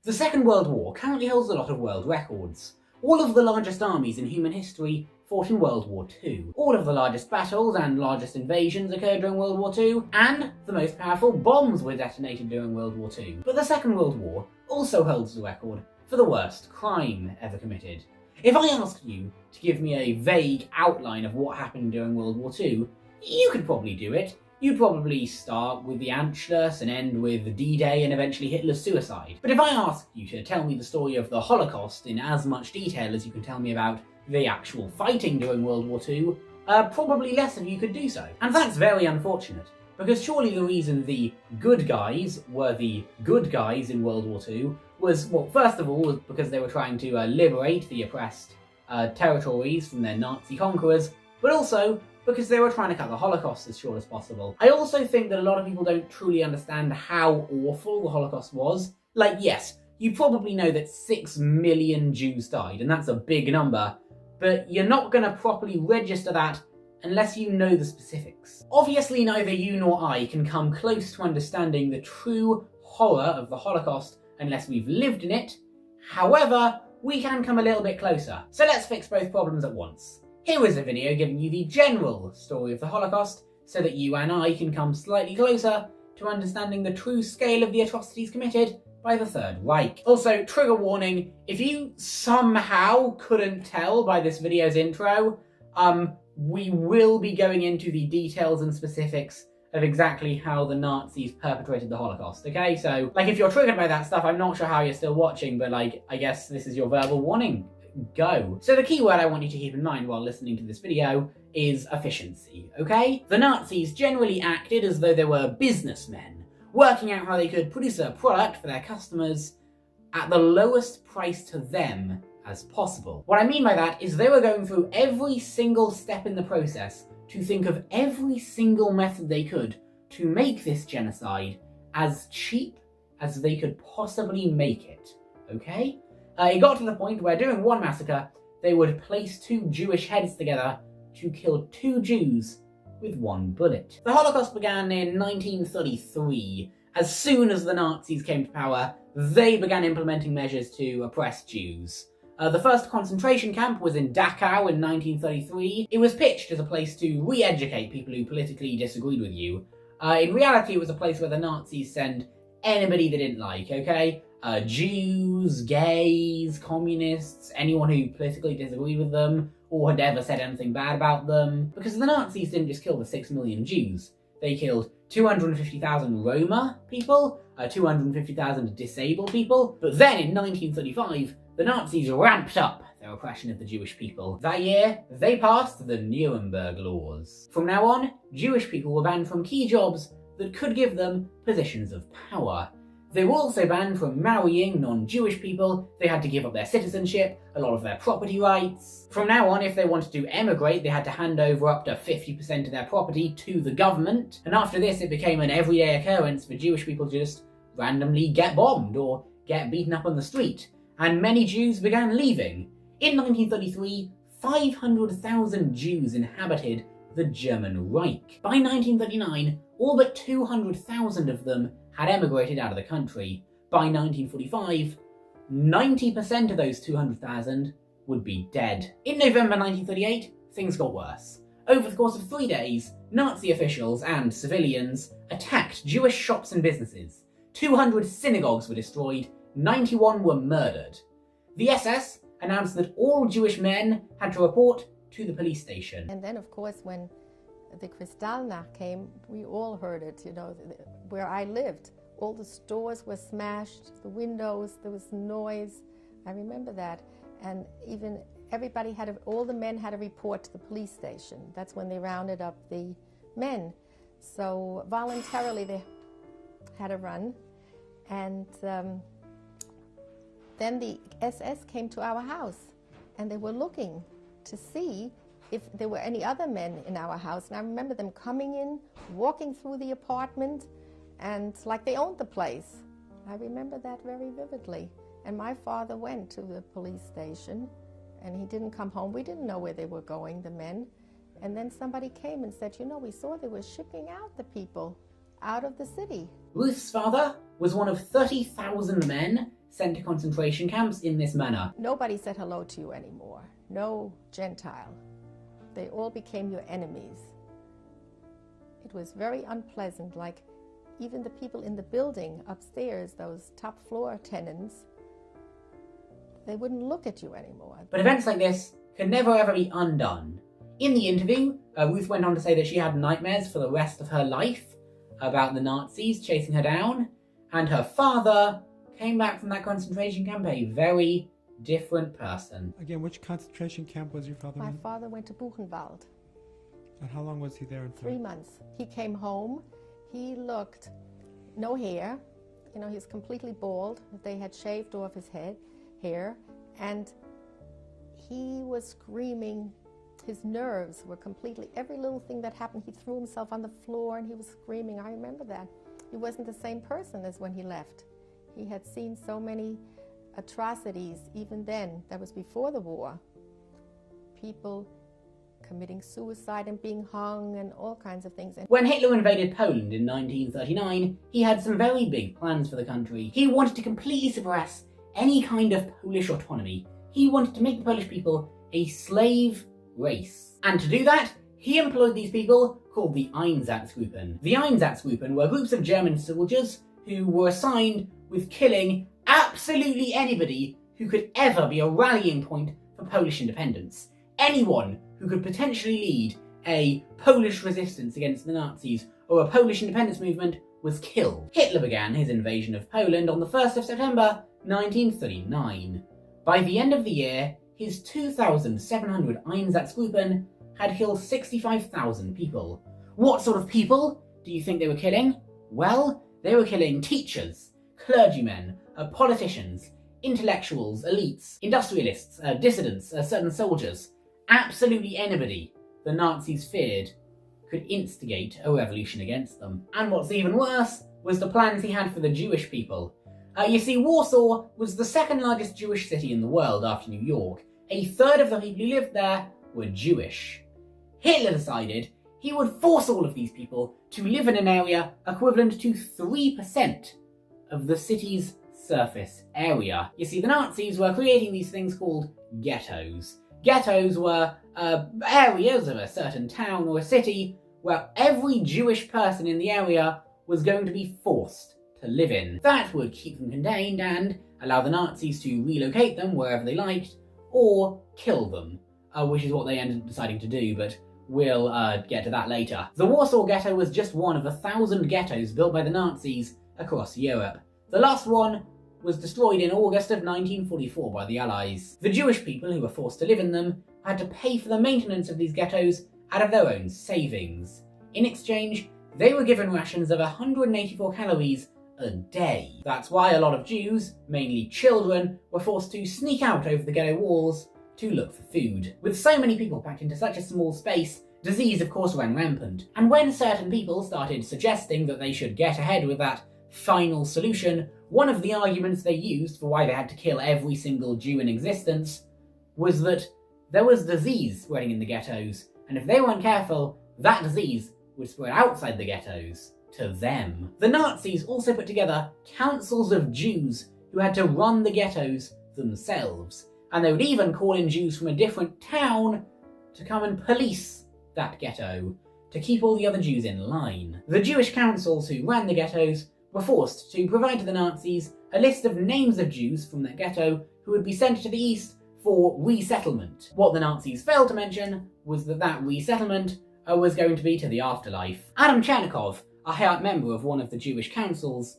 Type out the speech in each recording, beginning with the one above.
The Second World War currently holds a lot of world records. All of the largest armies in human history fought in World War II. All of the largest battles and largest invasions occurred during World War II, and the most powerful bombs were detonated during World War II. But the Second World War also holds the record for the worst crime ever committed. If I asked you to give me a vague outline of what happened during World War II, you could probably do it. You'd probably start with the Anschluss and end with D-Day and eventually Hitler's suicide. But if I asked you to tell me the story of the Holocaust in as much detail as you can tell me about the actual fighting during World War II, probably less of you could do so. And that's very unfortunate, because surely the reason the good guys were the good guys in World War II was, well, first of all, was because they were trying to liberate the oppressed territories from their Nazi conquerors, but also because they were trying to cut the Holocaust as short as possible. I also think that a lot of people don't truly understand how awful the Holocaust was. Like, yes, you probably know that 6 million Jews died, and that's a big number, but you're not going to properly register that unless you know the specifics. Obviously, neither you nor I can come close to understanding the true horror of the Holocaust unless we've lived in it. However, we can come a little bit closer. So let's fix both problems at once. Here is a video giving you the general story of the Holocaust, so that you and I can come slightly closer to understanding the true scale of the atrocities committed by the Third Reich. Also, trigger warning, if you somehow couldn't tell by this video's intro, we will be going into the details and specifics of exactly how the Nazis perpetrated the Holocaust, okay? So, like, if you're triggered by that stuff, I'm not sure how you're still watching, but, like, I guess this is your verbal warning. Go. So the key word I want you to keep in mind while listening to this video is efficiency, okay? The Nazis generally acted as though they were businessmen, working out how they could produce a product for their customers at the lowest price to them as possible. What I mean by that is they were going through every single step in the process to think of every single method they could to make this genocide as cheap as they could possibly make it, okay? It got to the point where during one massacre, they would place 2 Jewish heads together to kill 2 Jews with 1 bullet. The Holocaust began in 1933. As soon as the Nazis came to power, they began implementing measures to oppress Jews. The first concentration camp was in Dachau in 1933. It was pitched as a place to re-educate people who politically disagreed with you. In reality, it was a place where the Nazis sent anybody they didn't like, okay? Jews, gays, communists, anyone who politically disagreed with them or had ever said anything bad about them. Because the Nazis didn't just kill the 6 million Jews. They killed 250,000 Roma people, 250,000 disabled people. But then in 1935, the Nazis ramped up their oppression of the Jewish people. That year, they passed the Nuremberg laws. From now on, Jewish people were banned from key jobs that could give them positions of power. They were also banned from marrying non-Jewish people. They had to give up their citizenship, a lot of their property rights. From now on, if they wanted to emigrate, they had to hand over up to 50% of their property to the government. And after this, it became an everyday occurrence for Jewish people to just randomly get bombed or get beaten up on the street. And many Jews began leaving. In 1933, 500,000 Jews inhabited the German Reich. By 1939, all but 200,000 of them had emigrated out of the country. By 1945, 90% of those 200,000 would be dead. In November 1938, things got worse. Over the course of 3 days, Nazi officials and civilians attacked Jewish shops and businesses. 200 synagogues were destroyed, 91 were murdered. The SS announced that all Jewish men had to report to the police station. And then, of course, when the Kristallnacht came, we all heard it, you know, where I lived. All the stores were smashed, the windows, there was noise. I remember that. And even everybody all the men had to report to the police station. That's when they rounded up the men. So voluntarily they had to run. And then the SS came to our house and they were looking to see if there were any other men in our house. And I remember them coming in, walking through the apartment, and like they owned the place. I remember that very vividly. And my father went to the police station and he didn't come home. We didn't know where they were going, the men. And then somebody came and said, you know, we saw they were shipping out the people out of the city. Ruth's father was one of 30,000 men sent to concentration camps in this manner. Nobody said hello to you anymore. No Gentile. They all became your enemies. It was very unpleasant, like even the people in the building upstairs, those top floor tenants, they wouldn't look at you anymore. But events like this can never ever be undone. In the interview, Ruth went on to say that she had nightmares for the rest of her life about the Nazis chasing her down, and her father came back from that concentration camp a very different person. Again, which concentration camp was your father My in? father went to Buchenwald. And how long was he there? 3 months. He came home. He looked, no hair. You know, he was completely bald. They had shaved off his hair. And he was screaming. His nerves were completely, every little thing that happened, he threw himself on the floor and he was screaming. I remember that. He wasn't the same person as when he left. He had seen so many atrocities even then. That was before the war. People committing suicide and being hung and all kinds of things. When Hitler invaded Poland in 1939, he had some very big plans for the country. He wanted to completely suppress any kind of Polish autonomy. He wanted to make the Polish people a slave race. And to do that, he employed these people called the Einsatzgruppen. The Einsatzgruppen were groups of German soldiers who were assigned with killing absolutely anybody who could ever be a rallying point for Polish independence. Anyone who could potentially lead a Polish resistance against the Nazis or a Polish independence movement was killed. Hitler began his invasion of Poland on the 1st of September 1939. By the end of the year, his 2,700 Einsatzgruppen had killed 65,000 people. What sort of people do you think they were killing? Well, they were killing teachers, clergymen, politicians, intellectuals, elites, industrialists, dissidents, certain soldiers. Absolutely anybody the Nazis feared could instigate a revolution against them. And what's even worse was the plans he had for the Jewish people. You see, Warsaw was the second largest Jewish city in the world after New York. A third of the people who lived there were Jewish. Hitler decided he would force all of these people to live in an area equivalent to 3% of the city's surface area. You see, the Nazis were creating these things called ghettos. Ghettos were areas of a certain town or a city where every Jewish person in the area was going to be forced to live in. That would keep them contained and allow the Nazis to relocate them wherever they liked or kill them, which is what they ended up deciding to do, but we'll get to that later. The Warsaw Ghetto was just one of 1,000 ghettos built by the Nazis across Europe. The last one was destroyed in August of 1944 by the Allies. The Jewish people who were forced to live in them had to pay for the maintenance of these ghettos out of their own savings. In exchange, they were given rations of 184 calories a day. That's why a lot of Jews, mainly children, were forced to sneak out over the ghetto walls to look for food. With so many people packed into such a small space, disease of course ran rampant. And when certain people started suggesting that they should get ahead with that final solution, one of the arguments they used for why they had to kill every single Jew in existence was that there was disease spreading in the ghettos, and if they weren't careful, that disease would spread outside the ghettos to them. The Nazis also put together councils of Jews who had to run the ghettos themselves, and they would even call in Jews from a different town to come and police that ghetto, to keep all the other Jews in line. The Jewish councils who ran the ghettos were forced to provide to the Nazis a list of names of Jews from that ghetto who would be sent to the east for resettlement. What the Nazis failed to mention was that that resettlement was going to be to the afterlife. Adam Chernikov, a high-up member of one of the Jewish councils,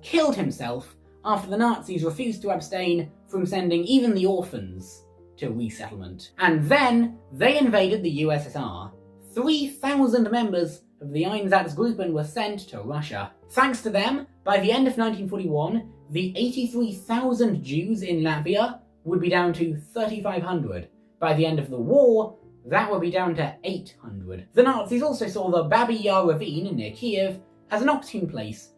killed himself after the Nazis refused to abstain from sending even the orphans to resettlement. And then they invaded the USSR. 3,000 members of the Einsatzgruppen were sent to Russia. Thanks to them, by the end of 1941, the 83,000 Jews in Latvia would be down to 3,500. By the end of the war, that would be down to 800. The Nazis also saw the Babi Yar ravine near Kiev as an opportune place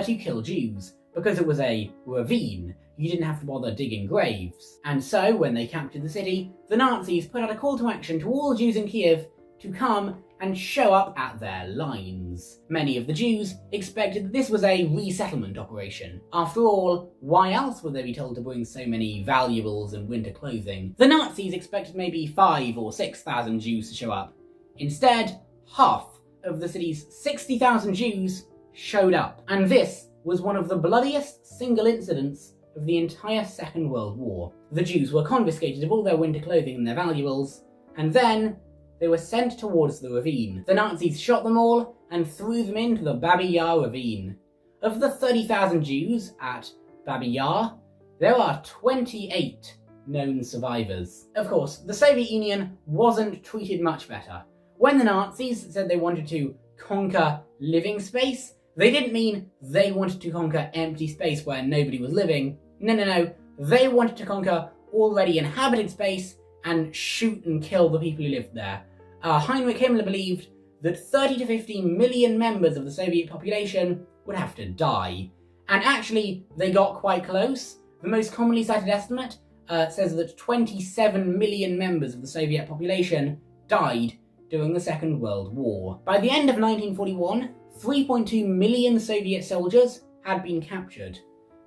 to kill Jews, because it was a ravine. You didn't have to bother digging graves. And so, when they captured the city, the Nazis put out a call to action to all Jews in Kiev to come and show up at their lines. Many of the Jews expected that this was a resettlement operation. After all, why else would they be told to bring so many valuables and winter clothing? The Nazis expected maybe 5,000 or 6,000 Jews to show up. Instead, half of the city's 60,000 Jews showed up. And this was one of the bloodiest single incidents of the entire Second World War. The Jews were confiscated of all their winter clothing and their valuables, and then they were sent towards the ravine. The Nazis shot them all and threw them into the Babi Yar ravine. Of the 30,000 Jews at Babi Yar, there are 28 known survivors. Of course, the Soviet Union wasn't treated much better. When the Nazis said they wanted to conquer living space, they didn't mean they wanted to conquer empty space where nobody was living. No. They wanted to conquer already inhabited space and shoot and kill the people who lived there. Heinrich Himmler believed that 30 to 50 million members of the Soviet population would have to die. And actually, they got quite close. The most commonly cited estimate says that 27 million members of the Soviet population died during the Second World War. By the end of 1941, 3.2 million Soviet soldiers had been captured.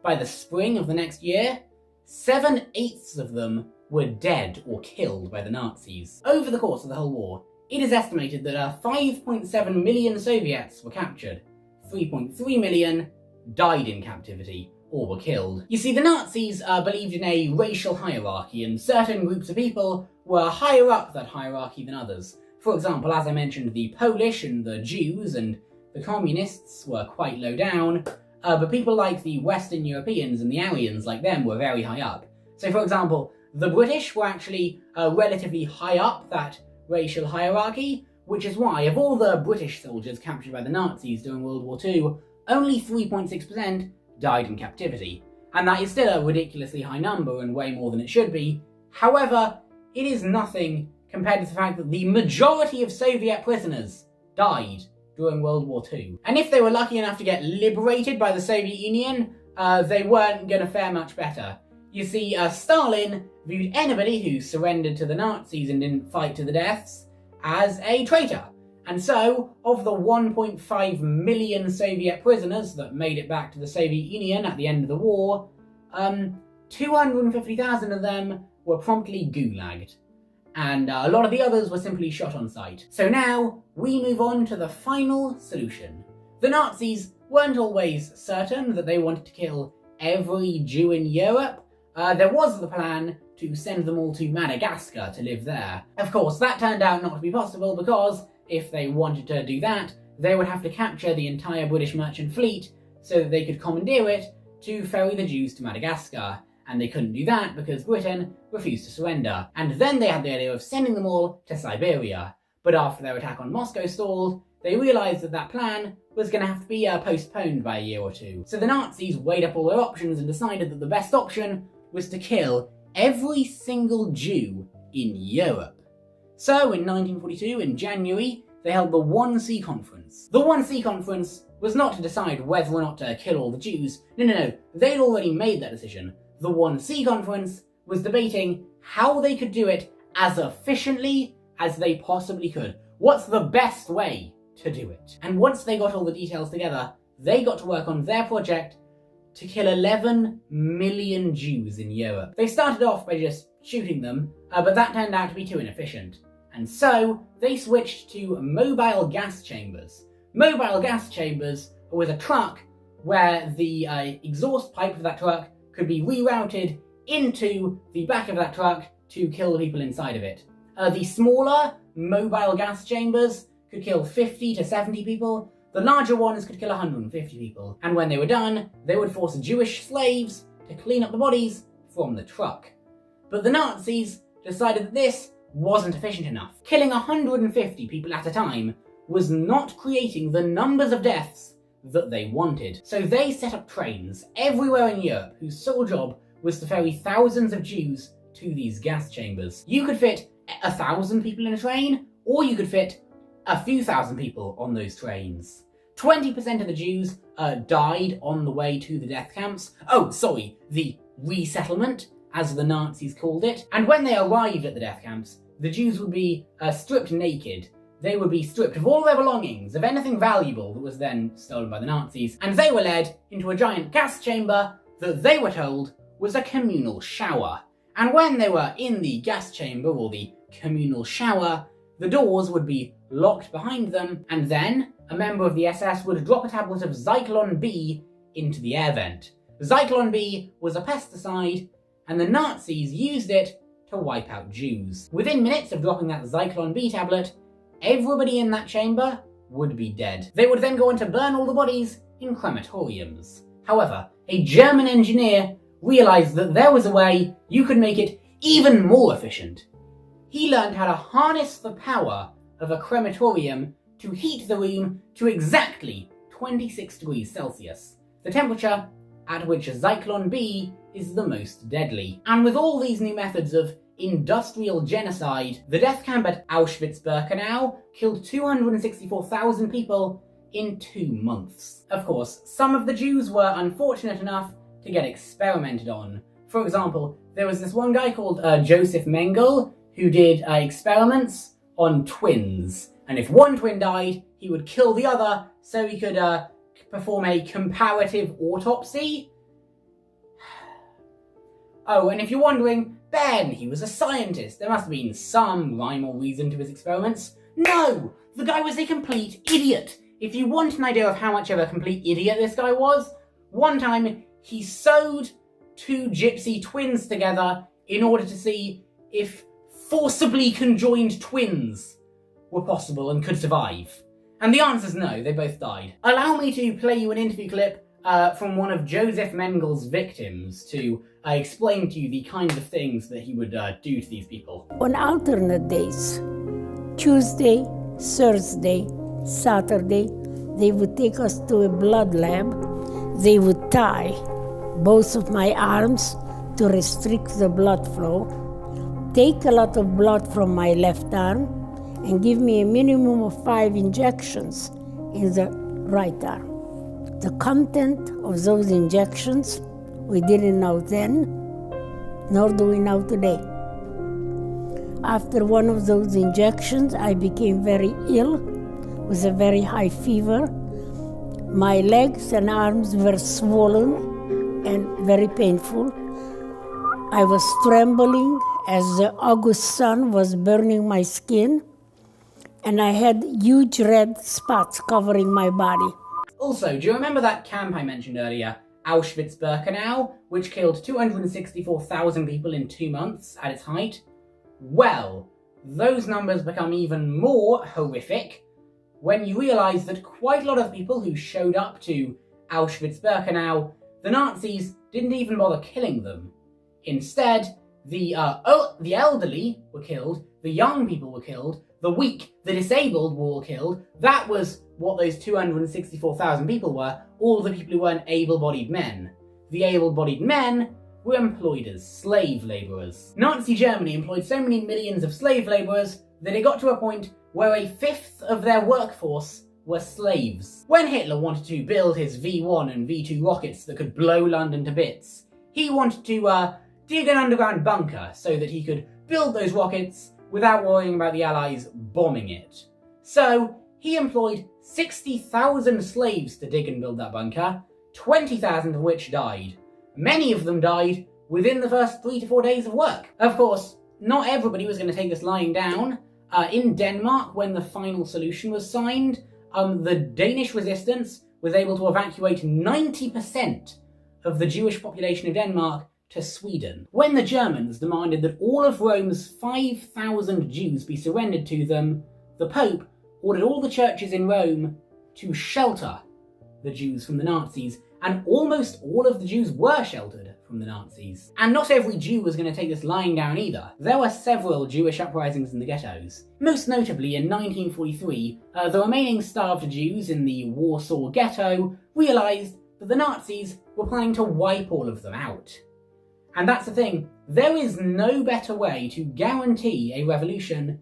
By the spring of the next year, 7/8 of them were dead or killed by the Nazis. Over the course of the whole war, it is estimated that 5.7 million Soviets were captured. 3.3 million died in captivity or were killed. You see, the Nazis believed in a racial hierarchy, and certain groups of people were higher up that hierarchy than others. For example, as I mentioned, the Polish and the Jews and the Communists were quite low down, but people like the Western Europeans and the Aryans, like them, were very high up. So, for example, the British were actually relatively high up that racial hierarchy, which is why, of all the British soldiers captured by the Nazis during World War II, only 3.6% died in captivity. And that is still a ridiculously high number and way more than it should be. However, it is nothing compared to the fact that the majority of Soviet prisoners died during World War II. And if they were lucky enough to get liberated by the Soviet Union, they weren't going to fare much better. You see, Stalin viewed anybody who surrendered to the Nazis and didn't fight to the deaths as a traitor. And so, of the 1.5 million Soviet prisoners that made it back to the Soviet Union at the end of the war, 250,000 of them were promptly gulagged. And a lot of the others were simply shot on sight. So now, we move on to the final solution. The Nazis weren't always certain that they wanted to kill every Jew in Europe. There was the plan to send them all to Madagascar to live there. Of course, that turned out not to be possible because if they wanted to do that, they would have to capture the entire British merchant fleet so that they could commandeer it to ferry the Jews to Madagascar. And they couldn't do that because Britain refused to surrender. And then they had the idea of sending them all to Siberia. But after their attack on Moscow stalled, they realised that that plan was going to have to be postponed by a year or two. So the Nazis weighed up all their options and decided that the best option was to kill every single Jew in Europe. So in 1942, in January, they held the 1C Conference. The 1C Conference was not to decide whether or not to kill all the Jews. No. They'd already made that decision. The 1C Conference was debating how they could do it as efficiently as they possibly could. What's the best way to do it? And once they got all the details together, they got to work on their project to kill 11 million Jews in Europe. They started off by just shooting them, but that turned out to be too inefficient. And so, they switched to mobile gas chambers. Mobile gas chambers was a truck where the exhaust pipe of that truck could be rerouted into the back of that truck to kill the people inside of it. The smaller mobile gas chambers could kill 50 to 70 people. The larger ones could kill 150 people. And when they were done, they would force Jewish slaves to clean up the bodies from the truck. But the Nazis decided that this wasn't efficient enough. Killing 150 people at a time was not creating the numbers of deaths that they wanted. So they set up trains everywhere in Europe whose sole job was to ferry thousands of Jews to these gas chambers. You could fit 1,000 people in a train, or you could fit a few thousand people on those trains. 20% of the Jews died on the way to the death camps. The resettlement, as the Nazis called it. And when they arrived at the death camps, the Jews would be stripped naked, they would be stripped of all their belongings, of anything valuable that was then stolen by the Nazis, and they were led into a giant gas chamber that they were told was a communal shower. And when they were in the gas chamber, or the communal shower, the doors would be locked behind them, and then a member of the SS would drop a tablet of Zyklon B into the air vent. Zyklon B was a pesticide, and the Nazis used it to wipe out Jews. Within minutes of dropping that Zyklon B tablet, everybody in that chamber would be dead. They would then go on to burn all the bodies in crematoriums. However, a German engineer realised that there was a way you could make it even more efficient. He learned how to harness the power of a crematorium to heat the room to exactly 26 degrees Celsius, the temperature at which Zyklon B is the most deadly. And with all these new methods of industrial genocide, the death camp at Auschwitz-Birkenau killed 264,000 people in 2 months. Of course, some of the Jews were unfortunate enough to get experimented on. For example, there was this one guy called Joseph Mengele who did experiments on twins, and if one twin died, he would kill the other so he could perform a comparative autopsy. Oh, and if you're wondering, Ben, he was a scientist. There must have been some rhyme or reason to his experiments. No! The guy was a complete idiot. If you want an idea of how much of a complete idiot this guy was, one time he sewed 2 gypsy twins together in order to see if forcibly conjoined twins were possible and could survive. And the answer's no, they both died. Allow me to play you an interview clip from one of Joseph Mengele's victims to explain to you the kinds of things that he would do to these people. On alternate days, Tuesday, Thursday, Saturday, they would take us to a blood lab. They would tie both of my arms to restrict the blood flow, take a lot of blood from my left arm, and give me a minimum of 5 injections in the right arm. The content of those injections we didn't know then, nor do we know today. After one of those injections, I became very ill with a very high fever. My legs and arms were swollen and very painful. I was trembling as the August sun was burning my skin, and I had huge red spots covering my body. Also, do you remember that camp I mentioned earlier, Auschwitz-Birkenau, which killed 264,000 people in 2 months at its height? Well, those numbers become even more horrific when you realise that quite a lot of people who showed up to Auschwitz-Birkenau, the Nazis didn't even bother killing them. Instead, the elderly were killed, the young people were killed, the weak, the disabled were all killed. That was what those 264,000 people were, all the people who weren't able-bodied men. The able-bodied men were employed as slave labourers. Nazi Germany employed so many millions of slave labourers that it got to a point where 1/5 of their workforce were slaves. When Hitler wanted to build his V1 and V2 rockets that could blow London to bits, he wanted to dig an underground bunker so that he could build those rockets without worrying about the Allies bombing it. So he employed 60,000 slaves to dig and build that bunker, 20,000 of which died. Many of them died within the first 3 to 4 days of work. Of course, not everybody was going to take this lying down. In Denmark, when the final solution was signed, the Danish resistance was able to evacuate 90% of the Jewish population of Denmark to Sweden. When the Germans demanded that all of Rome's 5,000 Jews be surrendered to them, the Pope ordered all the churches in Rome to shelter the Jews from the Nazis, and almost all of the Jews were sheltered from the Nazis. And not every Jew was going to take this lying down either. There were several Jewish uprisings in the ghettos. Most notably, in 1943, the remaining starved Jews in the Warsaw ghetto realised that the Nazis were planning to wipe all of them out. And that's the thing, there is no better way to guarantee a revolution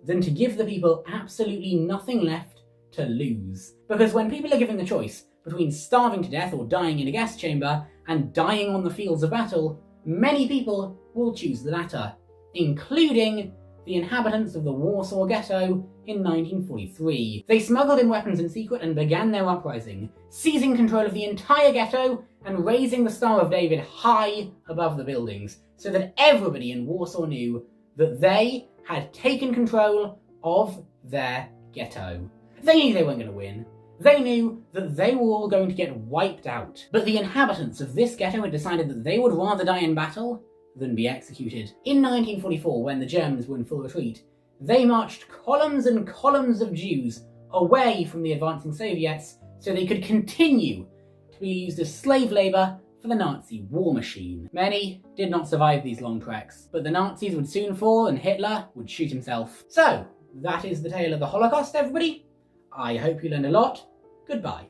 than to give the people absolutely nothing left to lose. Because when people are given the choice between starving to death or dying in a gas chamber and dying on the fields of battle, many people will choose the latter, including the inhabitants of the Warsaw Ghetto in 1943. They smuggled in weapons in secret and began their uprising, seizing control of the entire ghetto and raising the Star of David high above the buildings, so that everybody in Warsaw knew that they had taken control of their ghetto. They knew they weren't going to win. They knew that they were all going to get wiped out. But the inhabitants of this ghetto had decided that they would rather die in battle than be executed. In 1944, when the Germans were in full retreat, they marched columns and columns of Jews away from the advancing Soviets so they could continue to be used as slave labour for the Nazi war machine. Many did not survive these long treks, but the Nazis would soon fall and Hitler would shoot himself. So, that is the tale of the Holocaust, everybody. I hope you learned a lot. Goodbye.